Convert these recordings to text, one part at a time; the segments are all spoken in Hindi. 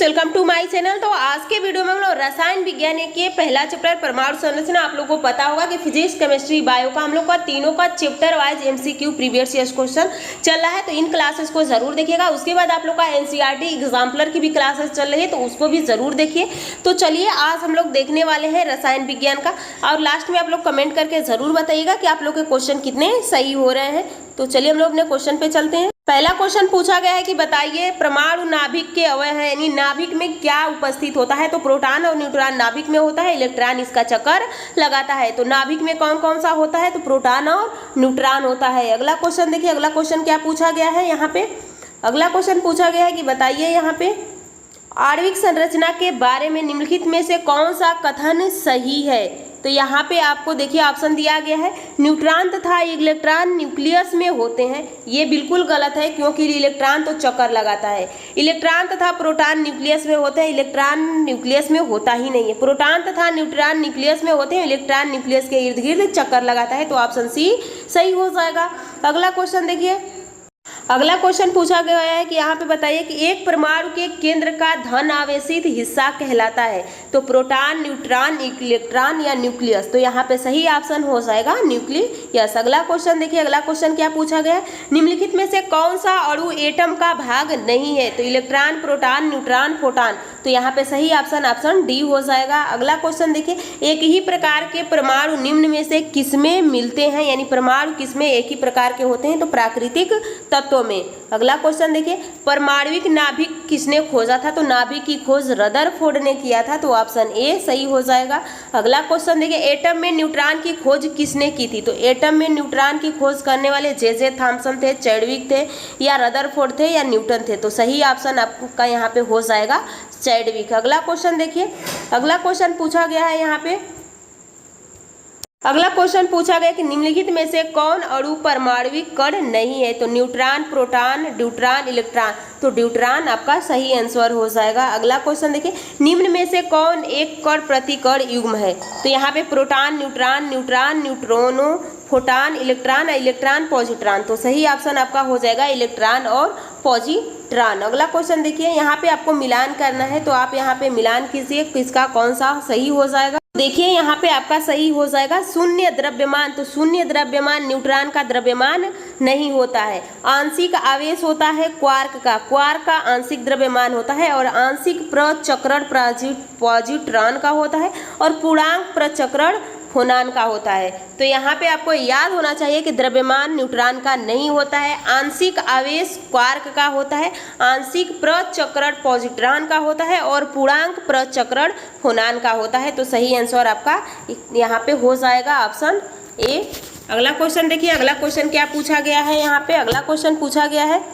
Friends, welcome to my channel. तो आज के वीडियो में हम लोग रसायन विज्ञान के पहला चैप्टर परमाणु संरचना, आप लोगों को पता होगा कि फिजिक्स, केमिस्ट्री, बायो का हम लोग का तीनों का chapter wise MCQ previous year question चल रहा है। तो इन क्लासेस को जरूर देखिएगा। उसके बाद आप लोग का एनसीईआरटी एग्जाम्पलर की भी क्लासेस चल रही है, तो उसको भी जरूर देखिए। तो चलिए आज हम लोग देखने वाले हैं रसायन विज्ञान का, और लास्ट में आप लोग कमेंट करके जरूर बताइएगा कि आप लोग के क्वेश्चन कितने सही हो रहे हैं। तो चलिए हम लोग अपने क्वेश्चन पे चलते हैं। पहला क्वेश्चन पूछा गया है कि बताइए परमाणु नाभिक के अवयव है, यानी नाभिक में क्या उपस्थित होता है। तो प्रोटॉन और न्यूट्रॉन नाभिक में होता है, इलेक्ट्रॉन इसका चक्कर लगाता है। तो नाभिक में कौन कौन सा होता है, तो प्रोटॉन और न्यूट्रॉन होता है। अगला क्वेश्चन देखिए, अगला क्वेश्चन क्या पूछा गया है यहाँ पे। अगला क्वेश्चन पूछा गया है कि बताइए यहाँ पे आणविक संरचना के बारे में निम्नलिखित में से कौन सा कथन सही है। तो यहाँ पे आपको देखिए ऑप्शन दिया गया है, न्यूट्रॉन तथा इलेक्ट्रॉन न्यूक्लियस में होते हैं। ये बिल्कुल गलत है, क्योंकि इलेक्ट्रॉन तो चक्कर लगाता है। इलेक्ट्रॉन तथा प्रोटॉन न्यूक्लियस में होते हैं, इलेक्ट्रॉन न्यूक्लियस में होता ही नहीं है। प्रोटॉन तथा न्यूट्रॉन न्यूक्लियस में होते हैं, इलेक्ट्रॉन न्यूक्लियस के इर्द गिर्द चक्कर लगाता है। तो ऑप्शन सी सही हो जाएगा। अगला क्वेश्चन देखिए, अगला क्वेश्चन पूछा गया है कि यहाँ पे बताइए कि एक परमाणु के केंद्र का धन आवेशित हिस्सा कहलाता है। तो प्रोटॉन, न्यूट्रॉन, इलेक्ट्रॉन या न्यूक्लियस। तो यहाँ पे सही ऑप्शन हो जाएगा न्यूक्लियस। अगला क्वेश्चन देखिए, अगला क्वेश्चन क्या पूछा गया है, निम्नलिखित में से कौन सा अणु एटम का भाग नहीं है। तो इलेक्ट्रॉन, प्रोटॉन, न्यूट्रॉन, फोटॉन। तो यहाँ पे सही ऑप्शन डी हो जाएगा। अगला क्वेश्चन देखिए, एक ही प्रकार के परमाणु निम्न में से किसमें मिलते हैं, यानी परमाणु किसमें एक ही प्रकार के होते हैं। तो प्राकृतिक तत्वों में। अगला क्वेश्चन देखिए, परमाणविक नाभिक किसने खोजा था। तो नाभिक की खोज रदरफोर्ड ने किया था। तो ऑप्शन ए सही हो जाएगा। अगला क्वेश्चन देखिए, एटम में न्यूट्रॉन की खोज किसने की थी। तो एटम में न्यूट्रॉन की खोज करने वाले जे थॉमसन थे, चैडविक थे, या रदरफोर्ड थे, या न्यूटन थे। तो सही ऑप्शन आपका यहाँ पे हो जाएगा चैडविक। अगला क्वेश्चन देखिए, अगला क्वेश्चन पूछा गया है यहाँ पे, अगला क्वेश्चन पूछा गया कि निम्नलिखित में से कौन अणु परमाणविक कण नहीं है। तो न्यूट्रॉन, प्रोटॉन, ड्यूट्रॉन, इलेक्ट्रॉन। तो ड्यूट्रॉन आपका सही आंसर हो जाएगा। अगला क्वेश्चन देखिए, निम्न में से कौन एक कण प्रति कण युग्म है। तो यहाँ पे proton, neutron, neutron, neutrino, photon, electron, electron, positron. तो सही ऑप्शन आपका हो जाएगा इलेक्ट्रॉन और पॉजिट्रॉन। अगला क्वेश्चन देखिए, यहाँ पे आपको मिलान करना है। तो आप यहाँ पे मिलान कीजिए, किसका कौन सा सही हो जाएगा। देखिए यहाँ पे आपका सही हो जाएगा शून्य द्रव्यमान। तो शून्य द्रव्यमान न्यूट्रॉन का द्रव्यमान नहीं होता है। आंशिक आवेश होता है क्वार्क का आंशिक द्रव्यमान होता है, और आंशिक प्रचक्रण पॉजिट्रॉन का होता है, और पूर्णांक प्रचक्रण फोनान का होता है। तो यहाँ पे आपको याद होना चाहिए कि द्रव्यमान न्यूट्रॉन का नहीं होता है, आंशिक आवेश क्वार्क का होता है, आंशिक प्रचक्रण पॉजिट्रॉन का होता है, और पूर्णांक प्रचक्रण फोनान का होता है। तो सही आंसर आपका यहाँ पे हो जाएगा ऑप्शन ए। अगला क्वेश्चन देखिए, अगला क्वेश्चन क्या पूछा गया है यहाँ पे। अगला क्वेश्चन पूछा गया है,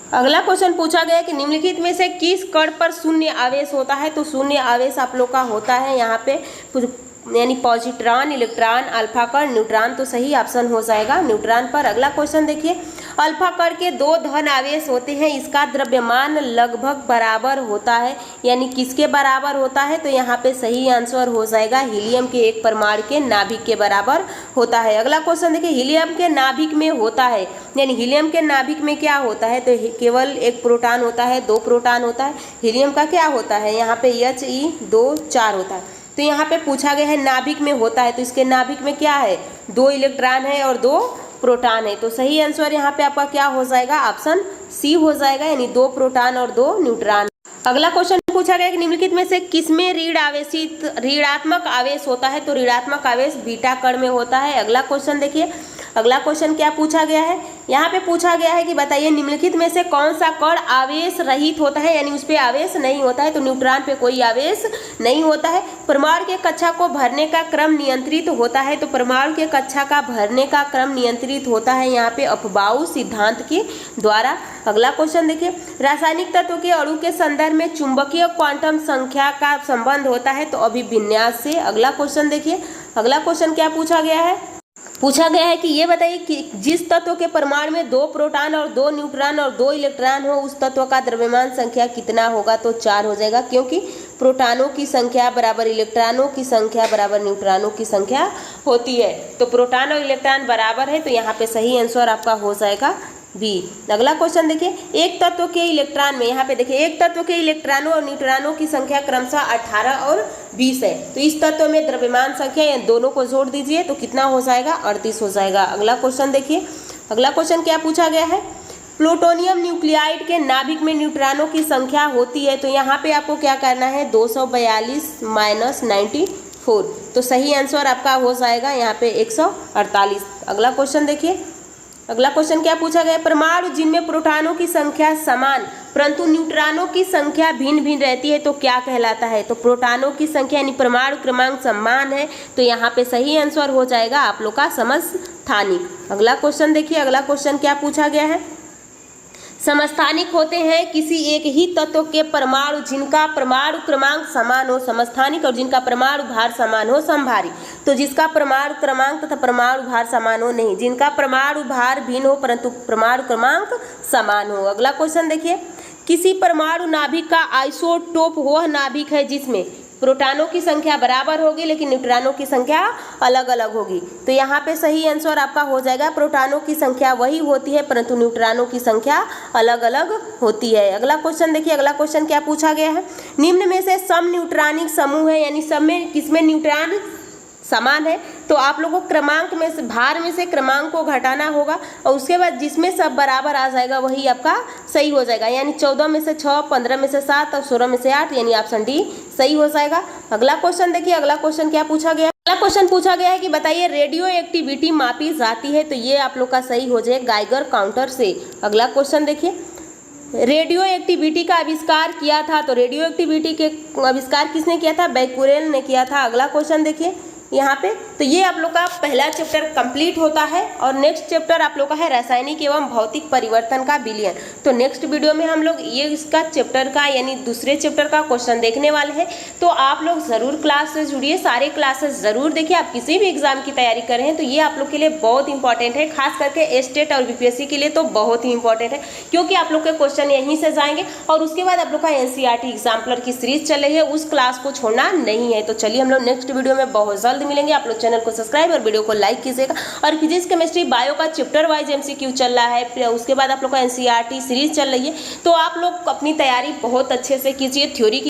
अगला क्वेश्चन पूछा गया है कि निम्नलिखित में से किस कण पर शून्य आवेश होता है। तो शून्य आवेश आप लोग का होता है यहाँ पे यानी पॉजिट्रॉन, इलेक्ट्रॉन, अल्फा कण, न्यूट्रॉन। तो सही ऑप्शन हो जाएगा न्यूट्रॉन पर। अगला क्वेश्चन देखिए, अल्फा कण के दो धन आवेश होते हैं, इसका द्रव्यमान लगभग बराबर होता है, यानी किसके बराबर होता है। तो यहाँ पे सही आंसर हो जाएगा हीलियम के एक परमाणु के नाभिक के बराबर होता है। अगला क्वेश्चन देखिए, हीलियम के नाभिक में होता है, यानी हीलियम के नाभिक में क्या होता है। तो केवल एक प्रोटॉन होता है, दो प्रोटॉन होता है। हीलियम का क्या होता है, यहाँ पे He2 4 होता है। तो यहाँ पे पूछा गया है नाभिक में होता है, तो इसके नाभिक में क्या है, 2 इलेक्ट्रॉन है और 2 प्रोटॉन है। तो सही आंसर यहाँ पे आपका क्या हो जाएगा, ऑप्शन सी हो जाएगा, यानी 2 प्रोटॉन और 2 न्यूट्रॉन। अगला क्वेश्चन पूछा गया कि निम्नलिखित में से किसमें ऋणात्मक आवेश होता है। तो ऋणात्मक आवेश बीटा कण में होता है। अगला क्वेश्चन देखिए, अगला क्वेश्चन क्या पूछा गया है, यहाँ पे पूछा गया है कि बताइए निम्नलिखित में से कौन सा कण आवेश रहित होता है, यानी उस पे आवेश नहीं होता है। तो न्यूट्रॉन पे कोई आवेश नहीं होता है। परमाणु के कक्षा को भरने का क्रम नियंत्रित होता है। तो परमाणु के कक्षा का भरने का क्रम नियंत्रित होता है यहाँ पे अफबाऊ सिद्धांत के द्वारा। अगला क्वेश्चन देखिए, रासायनिक तत्व के अणु के संदर्भ में चुंबकीय क्वांटम संख्या का संबंध होता है। तो अभिविन्यास से। अगला क्वेश्चन देखिए, अगला क्वेश्चन क्या पूछा गया है, पूछा गया है कि ये बताइए कि जिस तत्व के परमाणु में 2 प्रोटॉन और 2 न्यूट्रॉन और 2 इलेक्ट्रॉन हो, उस तत्व का द्रव्यमान संख्या कितना होगा। तो 4 हो जाएगा, क्योंकि प्रोटॉनों की संख्या बराबर इलेक्ट्रॉनों की संख्या बराबर न्यूट्रॉनों की संख्या होती है। तो प्रोटॉन और इलेक्ट्रॉन बराबर है, तो यहाँ पे सही आंसर आपका हो जाएगा बी। अगला क्वेश्चन देखिए, एक तत्व के इलेक्ट्रॉन में, यहाँ पे देखिए एक तत्व के इलेक्ट्रॉनों और न्यूट्रॉनों की संख्या क्रमशः 18 और 20 है। तो इस तत्व में द्रव्यमान संख्या या दोनों को जोड़ दीजिए तो कितना हो जाएगा, 38 हो जाएगा। अगला क्वेश्चन देखिए, अगला क्वेश्चन क्या पूछा गया है, प्लूटोनियम न्यूक्लियाइड के नाभिक में न्यूट्रॉनों की संख्या होती है। तो यहाँ पे आपको क्या करना है, 242 माइनस 94। तो सही आंसर आपका हो जाएगा यहाँ पे 148। अगला क्वेश्चन देखिए, अगला क्वेश्चन क्या पूछा गया, परमाणु जिनमें प्रोटॉनों की संख्या समान परंतु न्यूट्रॉनों की संख्या भिन्न भिन्न रहती है तो क्या कहलाता है। तो प्रोटॉनों की संख्या यानी परमाणु क्रमांक समान है, तो यहाँ पे सही आंसर हो जाएगा आप लोग का समस्थानिक। अगला क्वेश्चन देखिए, अगला क्वेश्चन क्या पूछा गया है, समस्थानिक होते हैं किसी एक ही तत्व के परमाणु जिनका परमाणु क्रमांक समान हो समस्थानिक और जिनका परमाणु भार समान हो समभारी। तो जिसका परमाणु क्रमांक तथा परमाणु भार समान हो नहीं, जिनका परमाणु भार भिन्न हो परंतु परमाणु क्रमांक समान हो। अगला क्वेश्चन देखिए, किसी परमाणु नाभिक का आइसोटोप वह नाभिक है जिसमें प्रोटॉनों की संख्या बराबर होगी लेकिन न्यूट्रॉनों की संख्या अलग अलग होगी। तो यहाँ पे सही आंसर आपका हो जाएगा, प्रोटॉनों की संख्या वही होती है परंतु न्यूट्रॉनों की संख्या अलग अलग होती है। अगला क्वेश्चन देखिए, अगला क्वेश्चन क्या पूछा गया है, निम्न में से सम न्यूट्रॉनिक समूह है, यानी सब में किसमें न्यूट्रॉन समान है। तो आप लोगों को क्रमांक में से भार में से क्रमांक को घटाना होगा और उसके बाद जिसमें सब बराबर आ जाएगा वही आपका सही हो जाएगा, यानी 14 में से 6, 15 में से 7 और 16 में से 8, यानी ऑप्शन डी सही हो जाएगा। अगला क्वेश्चन देखिए, अगला क्वेश्चन क्या पूछा गया, अगला क्वेश्चन पूछा गया है कि बताइए रेडियो एक्टिविटी मापी जाती है। तो ये आप लोग का सही हो जाए गाइगर काउंटर से। अगला क्वेश्चन देखिए, रेडियो एक्टिविटी का आविष्कार किया था। तो रेडियो एक्टिविटी के आविष्कार किसने किया था, बैकुरेल ने किया था। अगला क्वेश्चन देखिए यहाँ पे, तो ये आप लोग का पहला चैप्टर कंप्लीट होता है और नेक्स्ट चैप्टर आप लोग का है रासायनिक एवं भौतिक परिवर्तन का विलयन। तो नेक्स्ट वीडियो में हम लोग ये इसका चैप्टर का यानी दूसरे चैप्टर का क्वेश्चन देखने वाले हैं। तो आप लोग ज़रूर क्लास से जुड़िए, सारे क्लासेस ज़रूर देखिए। आप किसी भी एग्जाम की तैयारी कर रहे हैं तो ये आप लोग के लिए बहुत इंपॉर्टेंट है, खास करके स्टेट और बीपीएससी के लिए तो बहुत ही इंपॉर्टेंट है, क्योंकि आप लोग के क्वेश्चन यहीं से जाएंगे और उसके बाद आप लोग का एनसीईआरटी एग्जाम्पलर की सीरीज चल रही है, उस क्लास को छोड़ना नहीं है। तो चलिए हम लोग नेक्स्ट वीडियो में बहुत जल्द मिलेंगे। आप लोग चैनल को सब्सक्राइब और वीडियो को लाइक कीजिएगा। और फिजिक्स केमिस्ट्री बायो का चैप्टर वाइज एमसीक्यू चल रहा है, फिर उसके बाद आप लोग का एनसीईआरटी सीरीज चल रही है। तो आप लोग अपनी तैयारी बहुत अच्छे से कीजिए, थ्योरी की